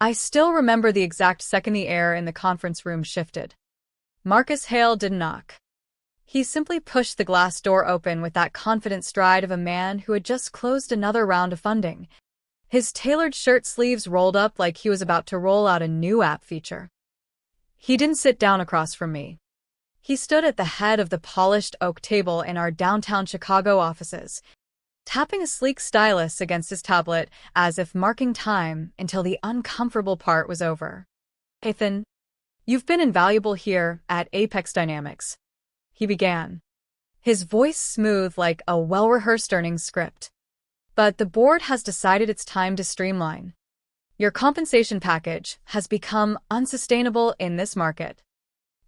I still remember the exact second the air in the conference room shifted. Marcus Hale didn't knock. He simply pushed the glass door open with that confident stride of a man who had just closed another round of funding. His tailored shirt sleeves rolled up like he was about to roll out a new app feature. He didn't sit down across from me. He stood at the head of the polished oak table in our downtown Chicago offices, tapping a sleek stylus against his tablet as if marking time until the uncomfortable part was over. "Ethan, you've been invaluable here at Apex Dynamics," he began, his voice smooth like a well-rehearsed earnings script. "But the board has decided it's time to streamline. Your compensation package has become unsustainable in this market.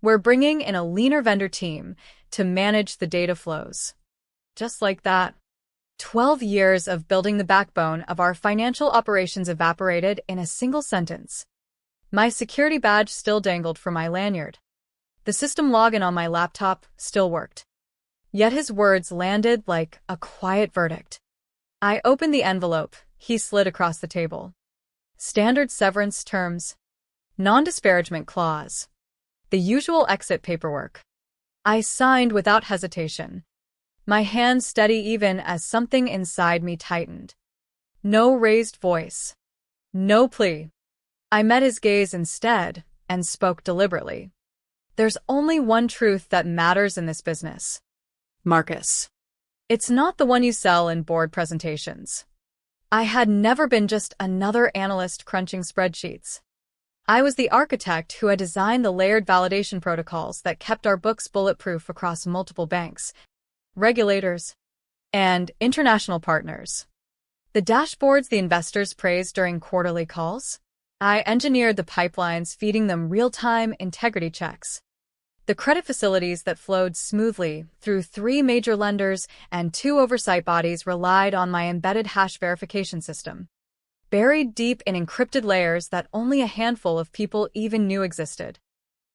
We're bringing in a leaner vendor team to manage the data flows." Just like that, 12 years of building the backbone of our financial operations evaporated in a single sentence. My security badge still dangled from my lanyard. The system login on my laptop still worked. Yet his words landed like a quiet verdict. I opened the envelope he slid across the table. Standard severance terms. Non-disparagement clause. The usual exit paperwork. I signed without hesitation, my hand steady even as something inside me tightened. No raised voice. No plea. I met his gaze instead and spoke deliberately. "There's only one truth that matters in this business, Marcus. It's not the one you sell in board presentations." I had never been just another analyst crunching spreadsheets. I was the architect who had designed the layered validation protocols that kept our books bulletproof across multiple banks, regulators, and international partners. The dashboards the investors praised during quarterly calls? I engineered the pipelines feeding them real-time integrity checks. The credit facilities that flowed smoothly through 3 major lenders and 2 oversight bodies relied on my embedded hash verification system, buried deep in encrypted layers that only a handful of people even knew existed.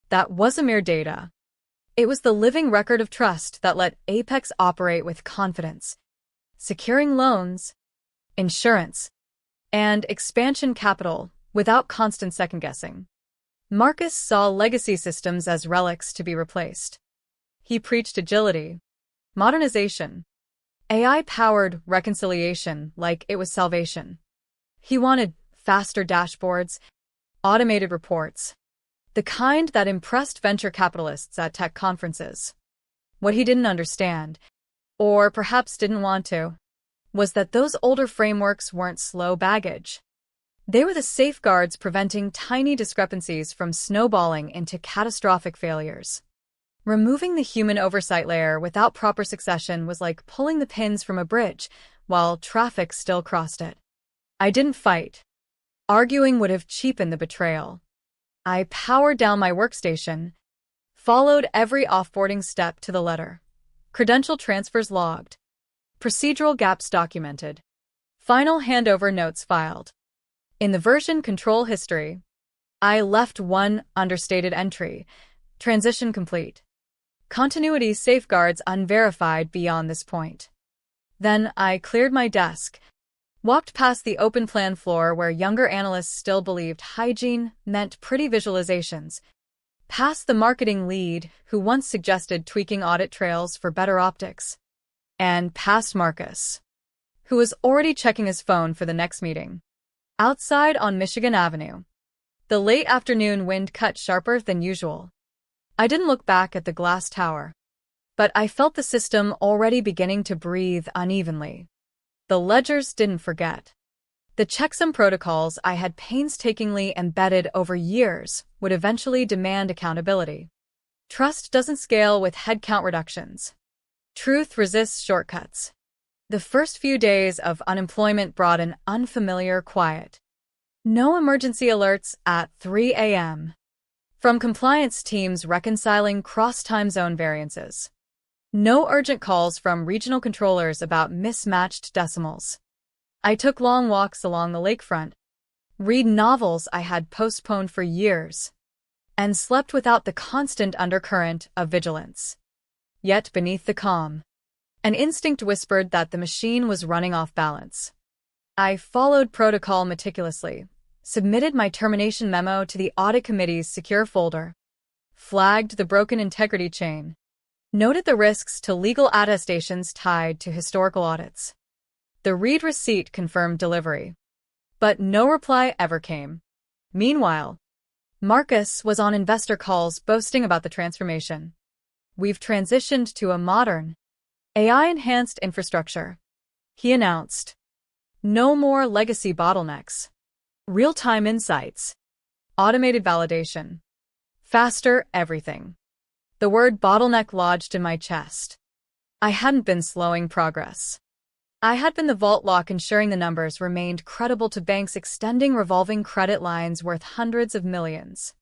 That wasn't mere data. It was the living record of trust that let Apex operate with confidence, securing loans, insurance, and expansion capital without constant second-guessing. Marcus saw legacy systems as relics to be replaced. He preached agility, modernization, AI-powered reconciliation like it was salvation. He wanted faster dashboards, automated reports, the kind that impressed venture capitalists at tech conferences. What he didn't understand, or perhaps didn't want to, was that those older frameworks weren't slow baggage. They were the safeguards preventing tiny discrepancies from snowballing into catastrophic failures. Removing the human oversight layer without proper succession was like pulling the pins from a bridge while traffic still crossed it. I didn't fight. Arguing would have cheapened the betrayal. I powered down my workstation, followed every offboarding step to the letter. Credential transfers logged. Procedural gaps documented. Final handover notes filed. In the version control history, I left one understated entry: transition complete. Continuity safeguards unverified beyond this point. Then I cleared my desk, walked past the open plan floor where younger analysts still believed hygiene meant pretty visualizations, past the marketing lead who once suggested tweaking audit trails for better optics, and past Marcus, who was already checking his phone for the next meeting. Outside on Michigan Avenue, the late afternoon wind cut sharper than usual. I didn't look back at the glass tower, but I felt the system already beginning to breathe unevenly. The ledgers didn't forget. The checksum protocols I had painstakingly embedded over years would eventually demand accountability. Trust doesn't scale with headcount reductions. Truth resists shortcuts. The first few days of unemployment brought an unfamiliar quiet. No emergency alerts at 3 a.m. from compliance teams reconciling cross-time zone variances. No urgent calls from regional controllers about mismatched decimals. I took long walks along the lakefront, read novels I had postponed for years, and slept without the constant undercurrent of vigilance. Yet beneath the calm, an instinct whispered that the machine was running off balance. I followed protocol meticulously, submitted my termination memo to the audit committee's secure folder, flagged the broken integrity chain, noted the risks to legal attestations tied to historical audits. The read receipt confirmed delivery. But no reply ever came. Meanwhile, Marcus was on investor calls boasting about the transformation. We've transitioned to a modern, AI-enhanced infrastructure, he announced. No more legacy bottlenecks. Real-time insights. Automated validation. Faster everything. The word bottleneck lodged in my chest. I hadn't been slowing progress. I had been the vault lock ensuring the numbers remained credible to banks extending revolving credit lines worth hundreds of millions.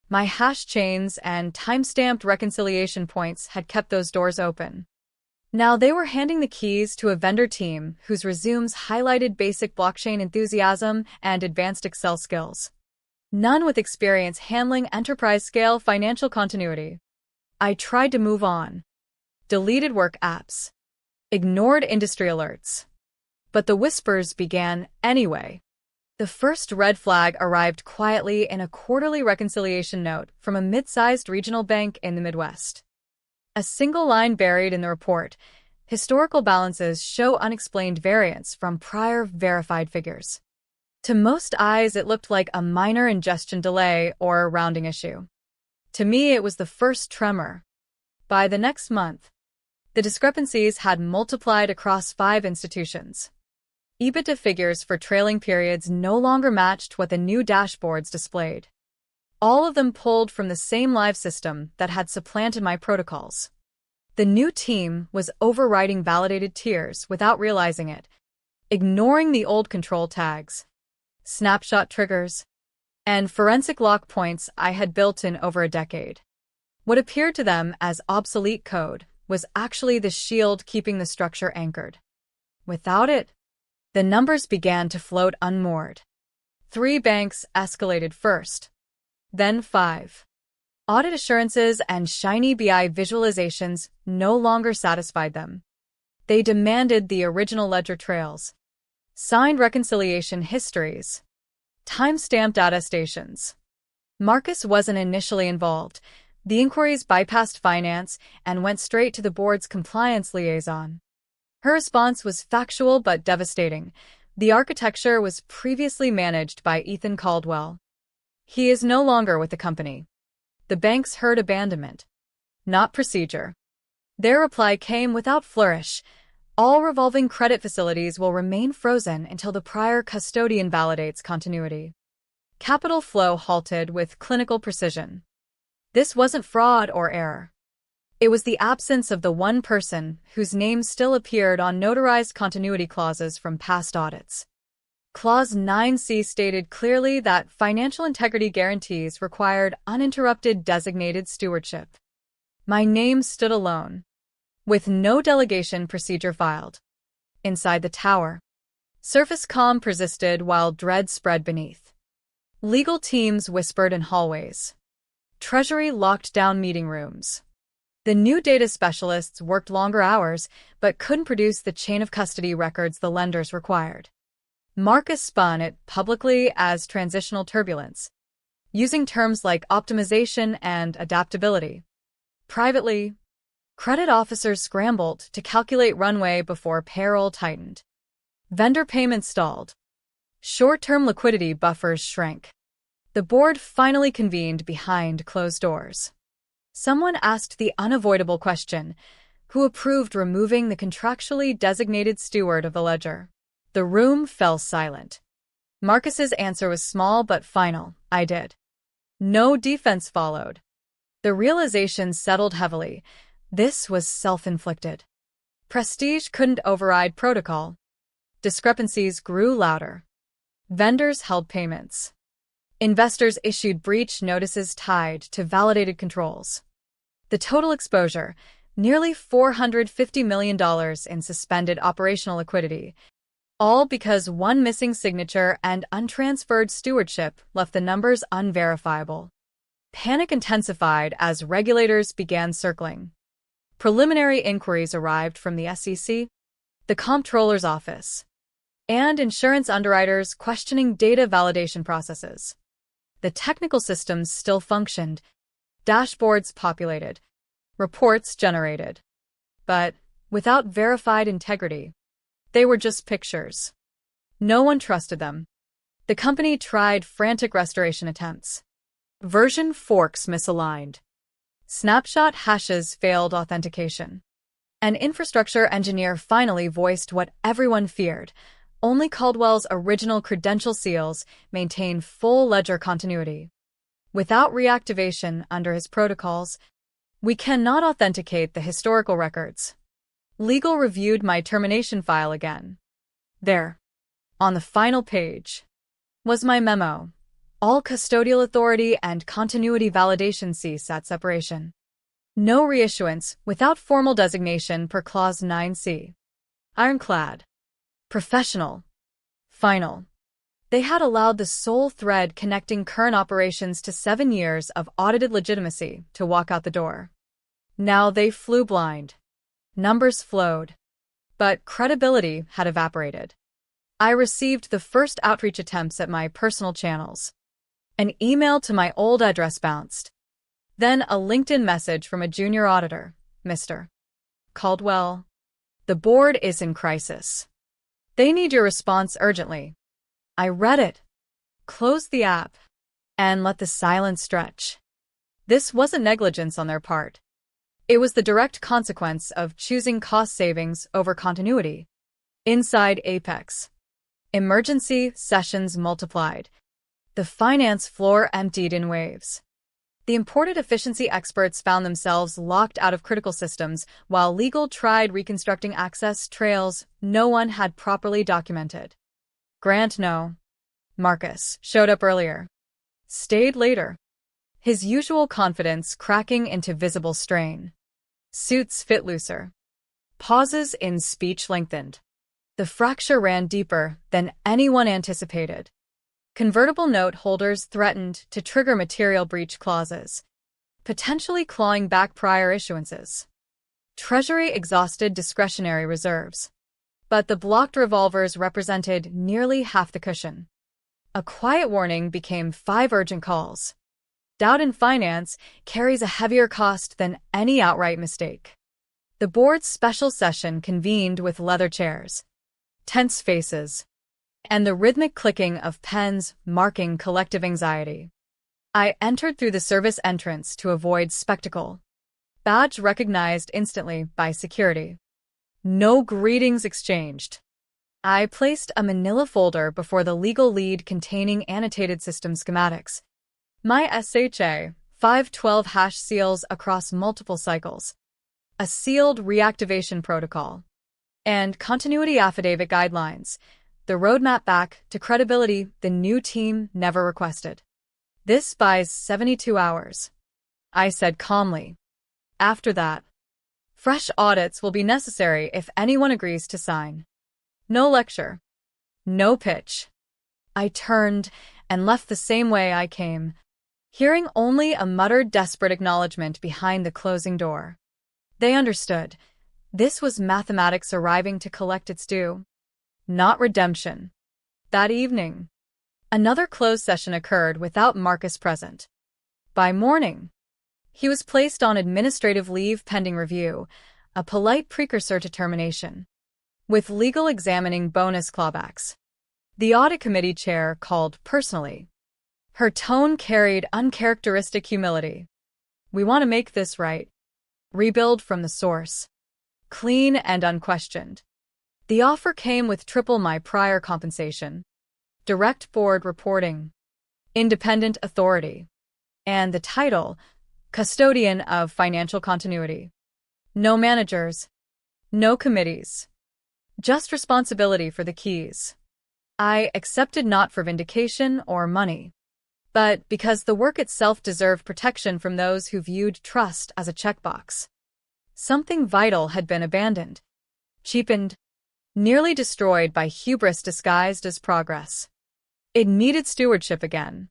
My hash chains and time-stamped reconciliation points had kept those doors open. Now they were handing the keys to a vendor team whose resumes highlighted basic blockchain enthusiasm and advanced Excel skills. None with experience handling enterprise-scale financial continuity. I tried to move on. Deleted work apps. Ignored industry alerts. But the whispers began anyway. The first red flag arrived quietly in a quarterly reconciliation note from a mid-sized regional bank in the Midwest. A single line buried in the report, historical balances show unexplained variance from prior verified figures. To most eyes, it looked like a minor ingestion delay or a rounding issue. To me, it was the first tremor. By the next month, the discrepancies had multiplied across 5 institutions. EBITDA figures for trailing periods no longer matched what the new dashboards displayed. All of them pulled from the same live system that had supplanted my protocols. The new team was overriding validated tiers without realizing it, ignoring the old control tags, snapshot triggers, and forensic lock points I had built in over a decade. What appeared to them as obsolete code was actually the shield keeping the structure anchored. Without it, the numbers began to float unmoored. 3 banks escalated first, then 5. Audit assurances and shiny BI visualizations no longer satisfied them. They demanded the original ledger trails, signed reconciliation histories, time-stamped attestations. Marcus wasn't initially involved. The inquiries bypassed finance and went straight to the board's compliance liaison. Her response was factual but devastating. The architecture was previously managed by Ethan Caldwell. He is no longer with the company. The banks heard abandonment, not procedure. Their reply came without flourish. All revolving credit facilities will remain frozen until the prior custodian validates continuity. Capital flow halted with clinical precision. This wasn't fraud or error. It was the absence of the one person whose name still appeared on notarized continuity clauses from past audits. Clause 9C stated clearly that financial integrity guarantees required uninterrupted designated stewardship. My name stood alone, with no delegation procedure filed. Inside the tower, surface calm persisted while dread spread beneath. Legal teams whispered in hallways. Treasury locked down meeting rooms. The new data specialists worked longer hours, but couldn't produce the chain of custody records the lenders required. Marcus spun it publicly as transitional turbulence, using terms like optimization and adaptability. Privately, credit officers scrambled to calculate runway before payroll tightened. Vendor payments stalled. Short-term liquidity buffers shrank. The board finally convened behind closed doors. Someone asked the unavoidable question, who approved removing the contractually designated steward of the ledger? The room fell silent. Marcus's answer was small but final, I did. No defense followed. The realization settled heavily. This was self-inflicted. Prestige couldn't override protocol. Discrepancies grew louder. Vendors held payments. Investors issued breach notices tied to validated controls. The total exposure, nearly $450 million in suspended operational liquidity, all because one missing signature and untransferred stewardship left the numbers unverifiable. Panic intensified as regulators began circling. Preliminary inquiries arrived from the SEC, the Comptroller's Office, and insurance underwriters questioning data validation processes. The technical systems still functioned, dashboards populated, reports generated. But without verified integrity, they were just pictures. No one trusted them. The company tried frantic restoration attempts. Version forks misaligned. Snapshot hashes failed authentication. An infrastructure engineer finally voiced what everyone feared. Only Caldwell's original credential seals maintain full ledger continuity. Without reactivation under his protocols, we cannot authenticate the historical records. Legal reviewed my termination file again. There, on the final page, was my memo. All custodial authority and continuity validation cease at separation. No reissuance without formal designation per Clause 9C. Ironclad. Professional. Final. They had allowed the sole thread connecting current operations to 7 years of audited legitimacy to walk out the door. Now they flew blind. Numbers flowed. But credibility had evaporated. I received the first outreach attempts at my personal channels. An email to my old address bounced. Then a LinkedIn message from a junior auditor, Mr. Caldwell. The board is in crisis. They need your response urgently. I read it, closed the app, and let the silence stretch. This wasn't negligence on their part. It was the direct consequence of choosing cost savings over continuity. Inside Apex, emergency sessions multiplied. The finance floor emptied in waves. The imported efficiency experts found themselves locked out of critical systems, while legal tried reconstructing access trails no one had properly documented. Grant no. Marcus showed up earlier. Stayed later. His usual confidence cracking into visible strain. Suits fit looser. Pauses in speech lengthened. The fracture ran deeper than anyone anticipated. Convertible note holders threatened to trigger material breach clauses, potentially clawing back prior issuances. Treasury exhausted discretionary reserves. But the blocked revolvers represented nearly half the cushion. A quiet warning became 5 urgent calls. Doubt in finance carries a heavier cost than any outright mistake. The board's special session convened with leather chairs, tense faces, and the rhythmic clicking of pens marking collective anxiety. I entered through the service entrance to avoid spectacle. Badge recognized instantly by security. No greetings exchanged. I placed a manila folder before the legal lead containing annotated system schematics. My SHA 512 hash seals across multiple cycles. A sealed reactivation protocol. And continuity affidavit guidelines. The roadmap back to credibility the new team never requested. This buys 72 hours. I said calmly. After that, fresh audits will be necessary if anyone agrees to sign. No lecture. No pitch. I turned and left the same way I came, hearing only a muttered desperate acknowledgement behind the closing door. They understood. This was mathematics arriving to collect its due. Not redemption. That evening, another closed session occurred without Marcus present. By morning, he was placed on administrative leave pending review, a polite precursor to termination, with legal examining bonus clawbacks. The audit committee chair called personally. Her tone carried uncharacteristic humility. We want to make this right. Rebuild from the source. Clean and unquestioned. The offer came with triple my prior compensation, direct board reporting, independent authority, and the title, Custodian of Financial Continuity. No managers, no committees, just responsibility for the keys. I accepted not for vindication or money, but because the work itself deserved protection from those who viewed trust as a checkbox. Something vital had been abandoned, cheapened, nearly destroyed by hubris disguised as progress. It needed stewardship again.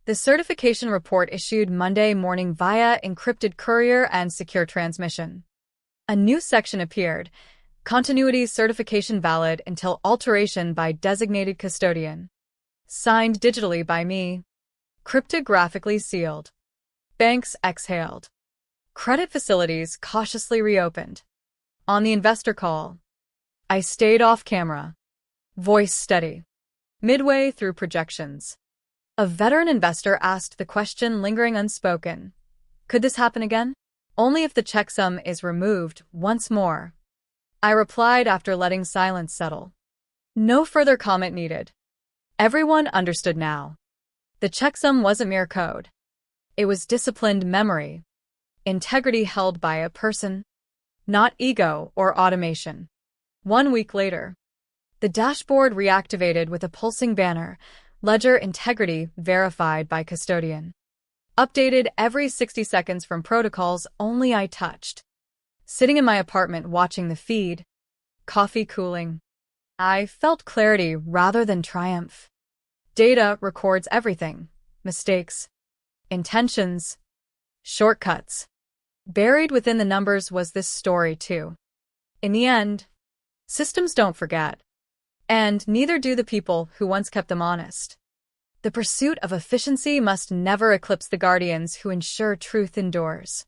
The certification report issued Monday morning via encrypted courier and secure transmission. A new section appeared, Continuity certification valid until alteration by designated custodian. Signed digitally by me. Cryptographically sealed. Banks exhaled. Credit facilities cautiously reopened. On the investor call, I stayed off camera. Voice steady. Midway through projections, a veteran investor asked the question lingering unspoken. Could this happen again? Only if the checksum is removed once more. I replied after letting silence settle. No further comment needed. Everyone understood now. The checksum wasn't mere code. It was disciplined memory. Integrity held by a person, not ego or automation. 1 week later, the dashboard reactivated with a pulsing banner, ledger integrity verified by custodian. Updated every 60 seconds from protocols only I touched. Sitting in my apartment watching the feed, coffee cooling, I felt clarity rather than triumph. Data records everything: mistakes, intentions, shortcuts. Buried within the numbers was this story too. In the end, systems don't forget. And neither do the people who once kept them honest. The pursuit of efficiency must never eclipse the guardians who ensure truth endures.